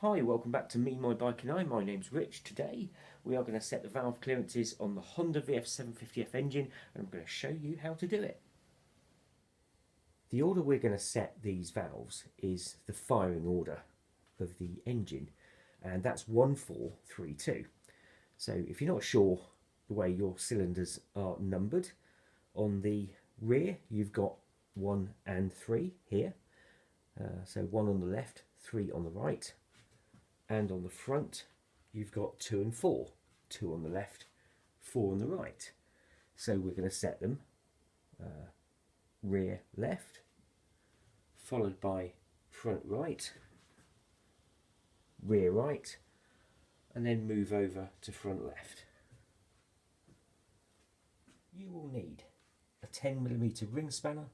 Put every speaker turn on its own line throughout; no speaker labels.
Hi, welcome back to Me, My Bike and I. My name's Rich. Today we are going to set the valve clearances on the Honda VF750F engine and I'm going to show you how to do it. The order we're going to set these valves is the firing order of the engine, and that's 1432. So if you're not sure the way your cylinders are numbered, on the rear you've got 1 and 3 here. So 1 on the left, 3 on the right. And on the front you've got 2 and 4, 2 on the left, 4 on the right. So we're going to set them rear left, followed by front right, rear right, and then move over to front left. You will need a 10mm ring spanner,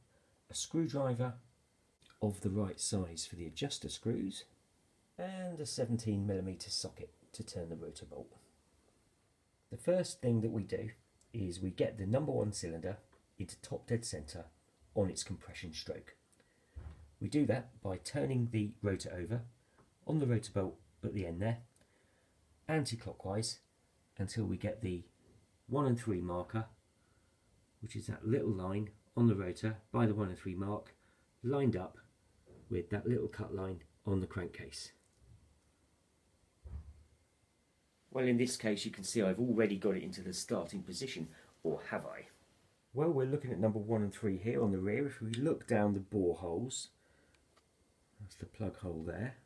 a screwdriver of the right size for the adjuster screws, and a 17mm socket to turn the rotor bolt. The first thing that we do is we get the number 1 cylinder into top dead centre on its compression stroke. We do that by turning the rotor over on the rotor bolt at the end there, anti-clockwise, until we get the 1 and 3 marker, which is that little line on the rotor by the 1 and 3 mark, lined up with that little cut line on the crankcase. Well, in this case you can see I've already got it into the starting position, or have I? Well, we're looking at number 1 and 3 here on the rear. If we look down the bore holes, that's the plug hole there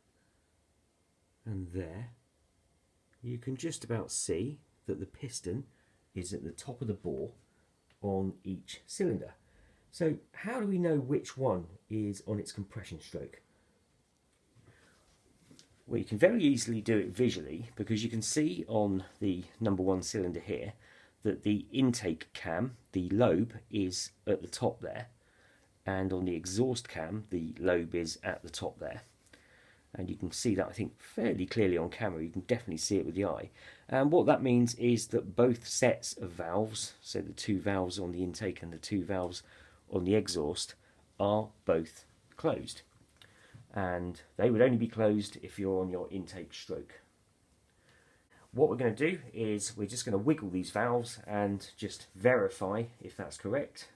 and there, you can just about see that the piston is at the top of the bore on each cylinder. So how do we know which one is on its compression stroke? Well, you can very easily do it visually, because you can see on the number 1 cylinder here that the intake cam, the lobe, is at the top there, and on the exhaust cam the lobe is at the top there. And you can see that, I think, fairly clearly on camera. You can definitely see it with the eye. And what that means is that both sets of valves, so the 2 valves on the intake and the 2 valves on the exhaust, are both closed. And they would only be closed if you're on your intake stroke. What we're going to do is we're just going to wiggle these valves and just verify if that's correct.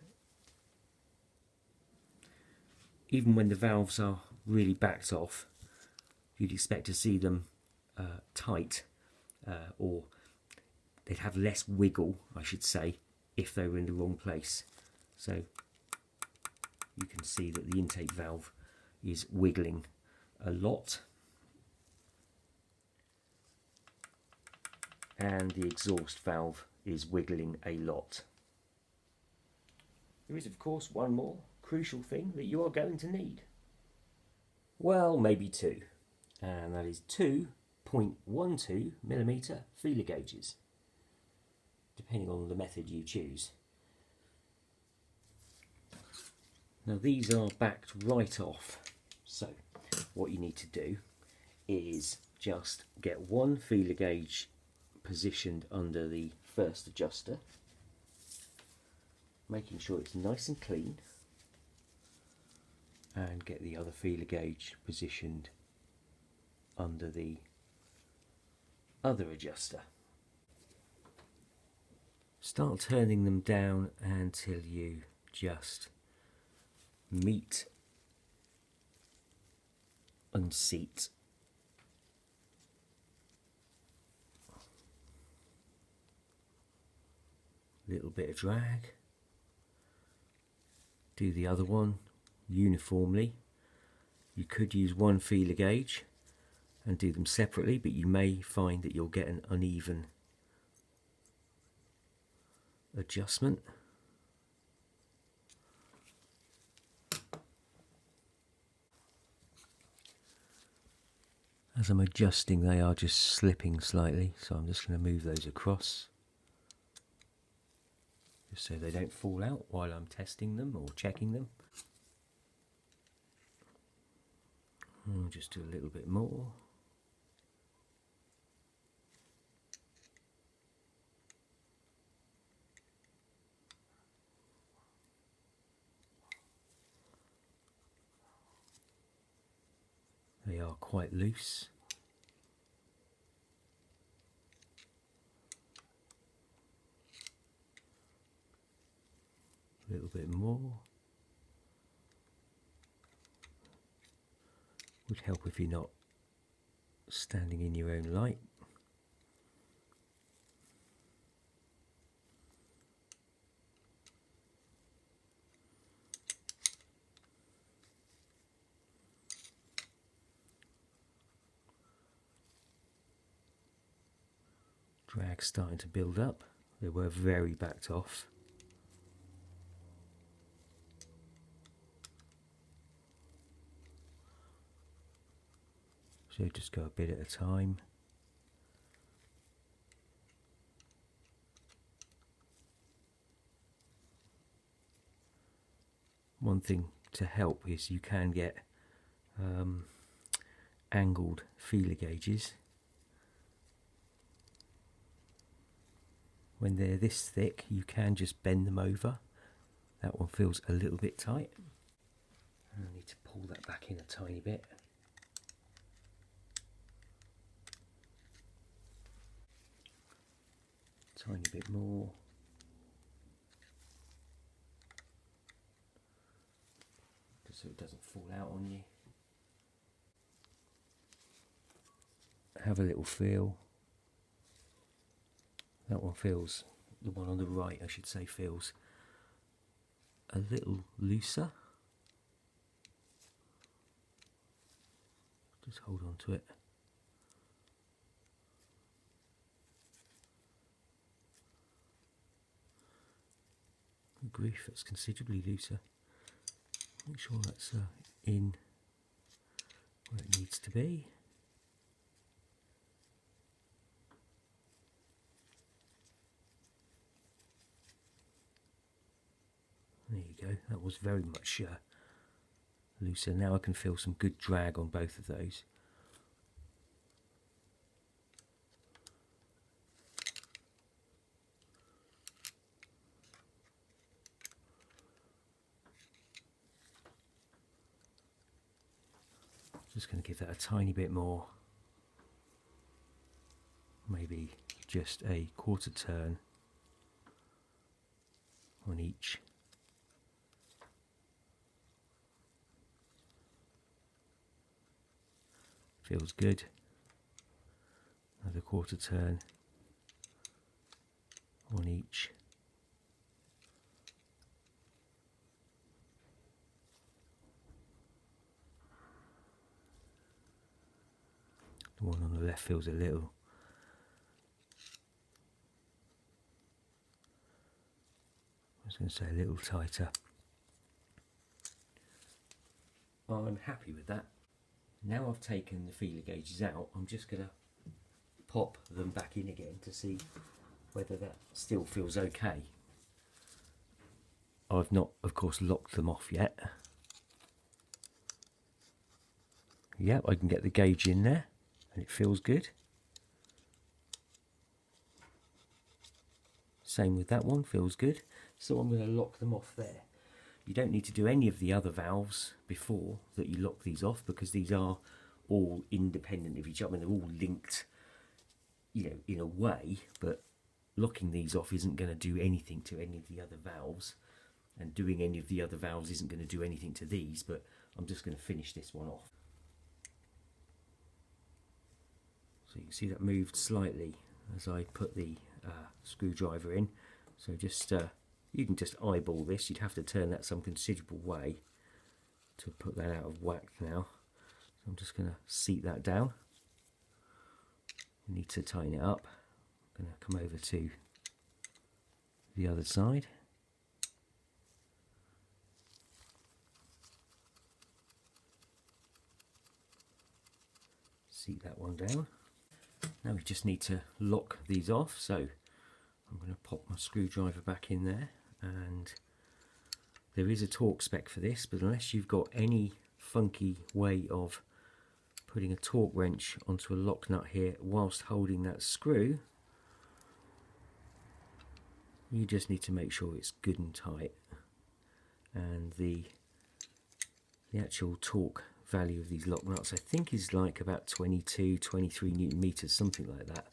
Even when the valves are really backed off, you'd expect to see them tight, or they'd have less wiggle, I should say, if they were in the wrong place. So you can see that the intake valve is wiggling a lot, and the exhaust valve is wiggling a lot. There is, of course, one more crucial thing that you are going to need. Well, maybe 2, and that is 2.12mm feeler gauges, depending on the method you choose. Now these are backed right off, so what you need to do is just get 1 feeler gauge positioned under the first adjuster, making sure it's nice and clean, and get the other feeler gauge positioned under the other adjuster. Start turning them down until you just meet unseat. Little bit of drag. Do the other one uniformly. You could use 1 feeler gauge and do them separately, but you may find that you'll get an uneven adjustment. As I'm adjusting, they are just slipping slightly, so I'm just going to move those across, just so they don't fall out while I'm testing them or checking them. I'll just do a little bit more. They are quite loose. A little bit more. Would help if you're not standing in your own light. Drag starting to build up. They were very backed off. So just go a bit at a time. One thing to help is you can get angled feeler gauges. When they're this thick, you can just bend them over. That one feels a little bit tight. I need to pull that back in a tiny bit. Tiny bit more. Just so it doesn't fall out on you. Have a little feel. That one feels, the one on the right I should say, feels a little looser. Just hold on to it. Good grief, that's considerably looser. Make sure that's in where it needs to be. There you go, that was very much looser. Now I can feel some good drag on both of those. Just going to give that a tiny bit more, maybe just a quarter turn on each. Feels good. Another quarter turn on each. The one on the left feels a little. I was going to say a little tighter. I'm happy with that. Now I've taken the feeler gauges out, I'm just going to pop them back in again to see whether that still feels okay. I've not, of course, locked them off yet. Yep, I can get the gauge in there and it feels good. Same with that one, feels good. So I'm going to lock them off there. You don't need to do any of the other valves before that you lock these off, because these are all independent of each other. I mean, they're all linked, you know, in a way, but locking these off isn't going to do anything to any of the other valves, and doing any of the other valves isn't going to do anything to these, but I'm just going to finish this one off. So you can see that moved slightly as I put the screwdriver in. So just you can just eyeball this. You'd have to turn that some considerable way to put that out of whack now. So I'm just going to seat that down. You need to tighten it up. I'm going to come over to the other side. Seat that one down. Now we just need to lock these off. So I'm going to pop my screwdriver back in there, and there is a torque spec for this, but unless you've got any funky way of putting a torque wrench onto a lock nut here whilst holding that screw, you just need to make sure it's good and tight. And the actual torque value of these lock nuts I think is like about 22-23 Newton meters, something like that.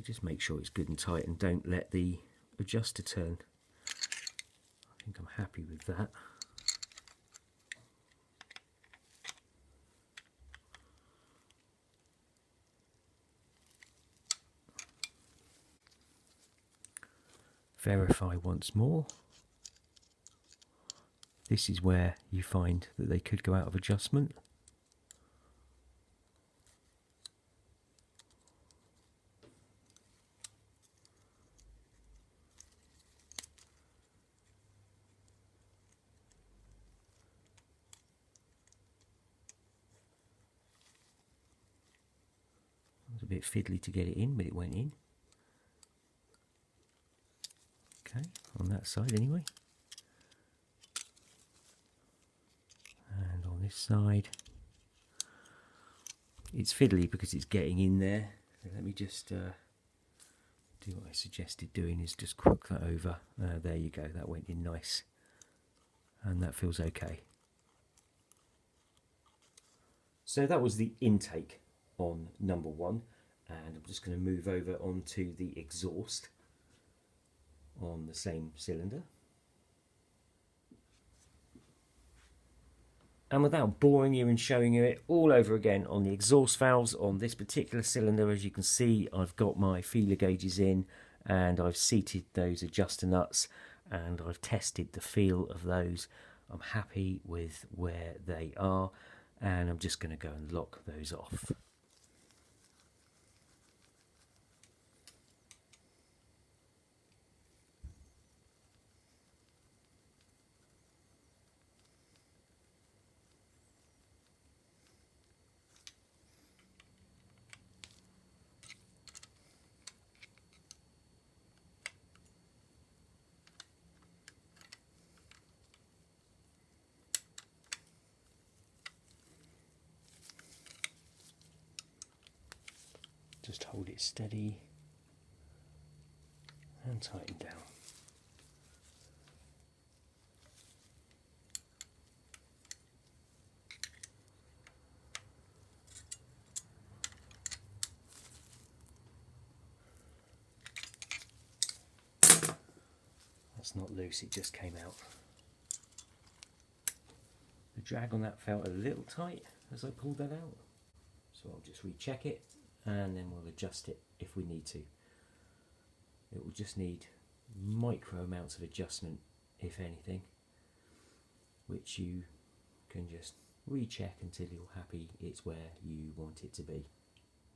just make sure it's good and tight and don't let the adjuster turn. I think I'm happy with that. Verify once more. This is where you find that they could go out of adjustment. It was a bit fiddly to get it in, but it went in. Okay, on that side anyway. And on this side, it's fiddly because it's getting in there. So let me just do what I suggested doing, is just crook that over. There you go, that went in nice. And that feels okay. So that was the intake on number one. And I'm just going to move over onto the exhaust on the same cylinder. And without boring you and showing you it all over again, on the exhaust valves on this particular cylinder, as you can see, I've got my feeler gauges in and I've seated those adjuster nuts and I've tested the feel of those. I'm happy with where they are and I'm just going to go and lock those off. Just hold it steady and tighten down. That's not loose, it just came out. The drag on that felt a little tight as I pulled that out. So I'll just recheck it and then we'll adjust it if we need to. It will just need micro amounts of adjustment, if anything, which you can just recheck until you're happy it's where you want it to be.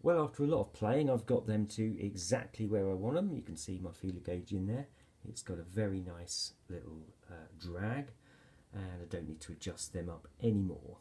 Well, after a lot of playing, I've got them to exactly where I want them. You can see my feeler gauge in there. It's got a very nice little drag, and I don't need to adjust them up anymore.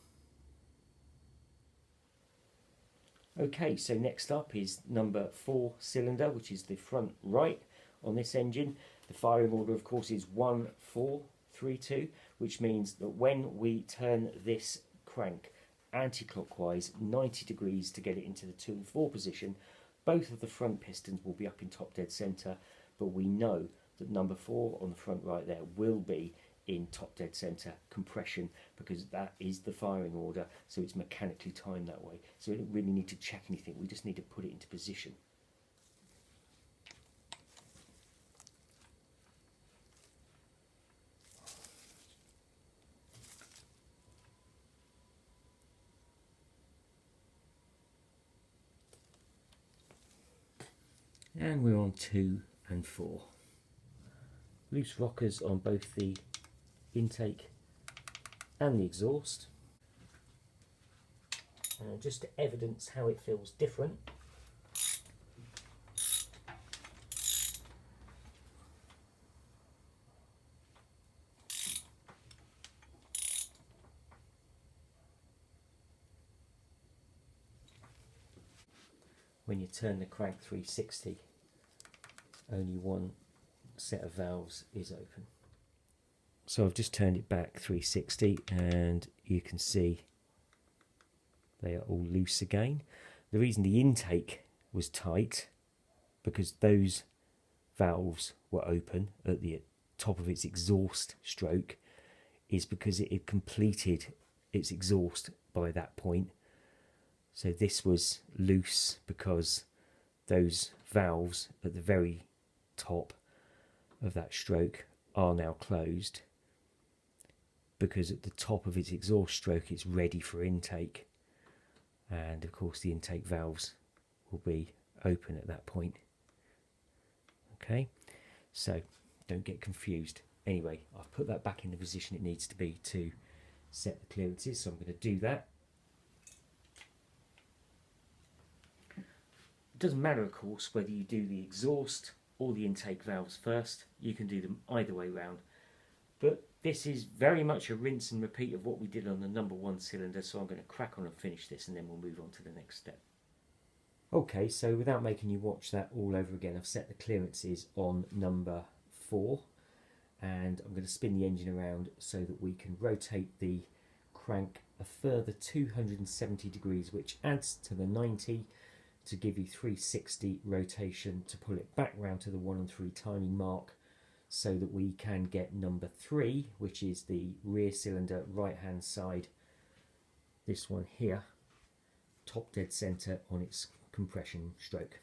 Okay, so next up is number 4 cylinder, which is the front right on this engine. The firing order, of course, is 1-4-3-2, which means that when we turn this crank anti-clockwise 90 degrees to get it into the 2 and 4 position, both of the front pistons will be up in top dead centre, but we know that number 4 on the front right there will be in top dead centre compression, because that is the firing order, so it's mechanically timed that way. So we don't really need to check anything, we just need to put it into position. And we're on 2 and 4. Loose rockers on both the intake and the exhaust. Just to evidence how it feels different, when you turn the crank 360, only one set of valves is open. So I've just turned it back 360 and you can see they are all loose again. The reason the intake was tight, because those valves were open at the top of its exhaust stroke, is because it had completed its exhaust by that point. So this was loose because those valves at the very top of that stroke are now closed, because at the top of its exhaust stroke it's ready for intake, and of course the intake valves will be open at that point. Okay, so don't get confused. Anyway, I've put that back in the position it needs to be to set the clearances, so I'm going to do that. It doesn't matter, of course, whether you do the exhaust or the intake valves first. You can do them either way round, but this is very much a rinse and repeat of what we did on the number 1 cylinder, so I'm going to crack on and finish this, and then we'll move on to the next step. Okay, so without making you watch that all over again, I've set the clearances on number 4, and I'm going to spin the engine around so that we can rotate the crank a further 270 degrees, which adds to the 90 to give you 360 rotation to pull it back round to the 1 and 3 timing mark, so that we can get number 3, which is the rear cylinder right hand side, this one here, top dead centre on its compression stroke.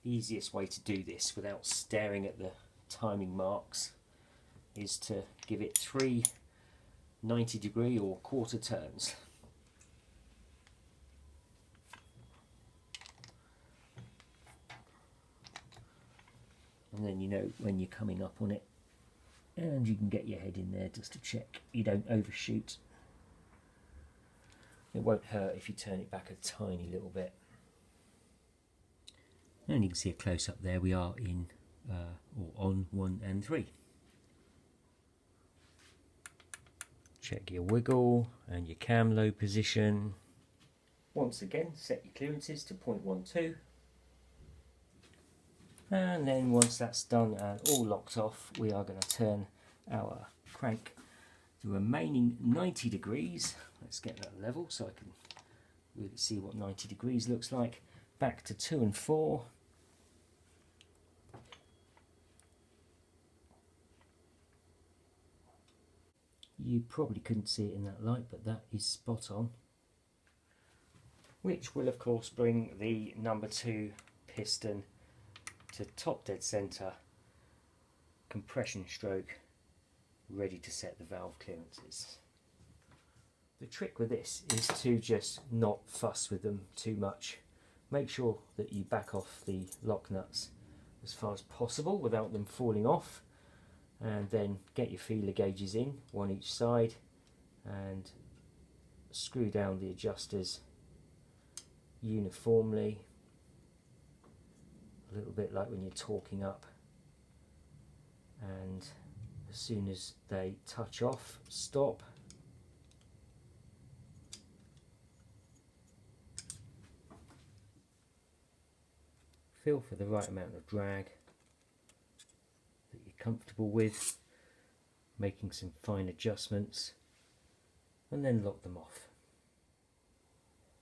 The easiest way to do this without staring at the timing marks is to give it 3 90-degree or quarter turns. And then you know when you're coming up on it, and you can get your head in there just to check you don't overshoot. It won't hurt if you turn it back a tiny little bit. And you can see a close up there, we are in or on 1 and 3. Check your wiggle and your cam low position. Once again, set your clearances to 0.12. And then once that's done and all locked off, we are going to turn our crank the remaining 90 degrees. Let's get that level so I can really see what 90 degrees looks like. Back to 2 and 4. You probably couldn't see it in that light, but that is spot on. Which will of course bring the number 2 piston to top dead centre, compression stroke, ready to set the valve clearances. The trick with this is to just not fuss with them too much. Make sure that you back off the lock nuts as far as possible without them falling off, and then get your feeler gauges in, one each side, and screw down the adjusters uniformly, a little bit like when you're torquing up, and as soon as they touch off, stop. Feel for the right amount of drag that you're comfortable with, making some fine adjustments, and then lock them off.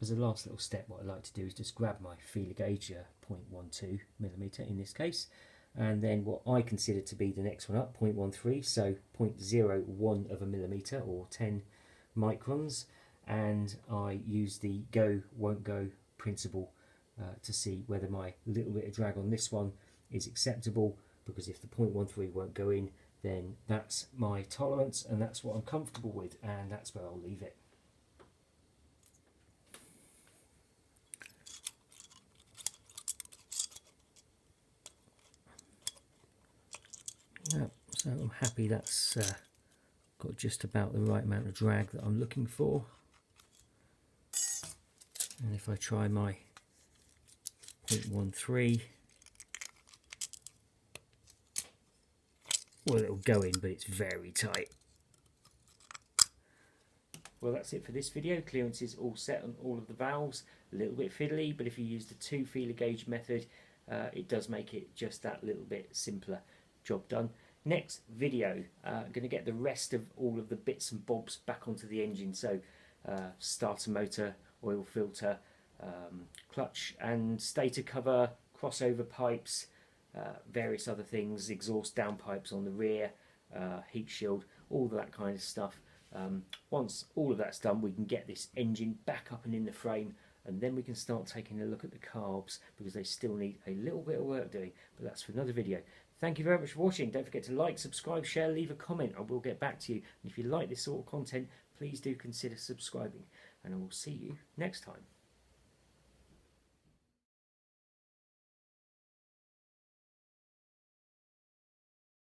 As a last little step, what I like to do is just grab my feeler gauge, 0.12mm in this case, and then what I consider to be the next one up, 0.13, so 0.01 of a millimetre or 10 microns, and I use the go won't go principle to see whether my little bit of drag on this one is acceptable, because if the 0.13 won't go in, then that's my tolerance and that's what I'm comfortable with, and that's where I'll leave it. Yeah, so I'm happy that's got just about the right amount of drag that I'm looking for. And if I try my 0.13, well, it'll go in, but it's very tight. Well, that's it for this video. Clearance is all set on all of the valves. A little bit fiddly, but if you use the 2 feeler gauge method, it does make it just that little bit simpler. Job done. Next video, going to get the rest of all of the bits and bobs back onto the engine. So starter motor, oil filter, clutch and stator cover, crossover pipes, various other things, exhaust downpipes on the rear, heat shield, all of that kind of stuff. Once all of that's done, we can get this engine back up and in the frame and then we can start taking a look at the carbs, because they still need a little bit of work doing, but that's for another video. Thank you very much for watching. Don't forget to like, subscribe, share, leave a comment. I will get back to you. And if you like this sort of content, please do consider subscribing. And I will see you next time.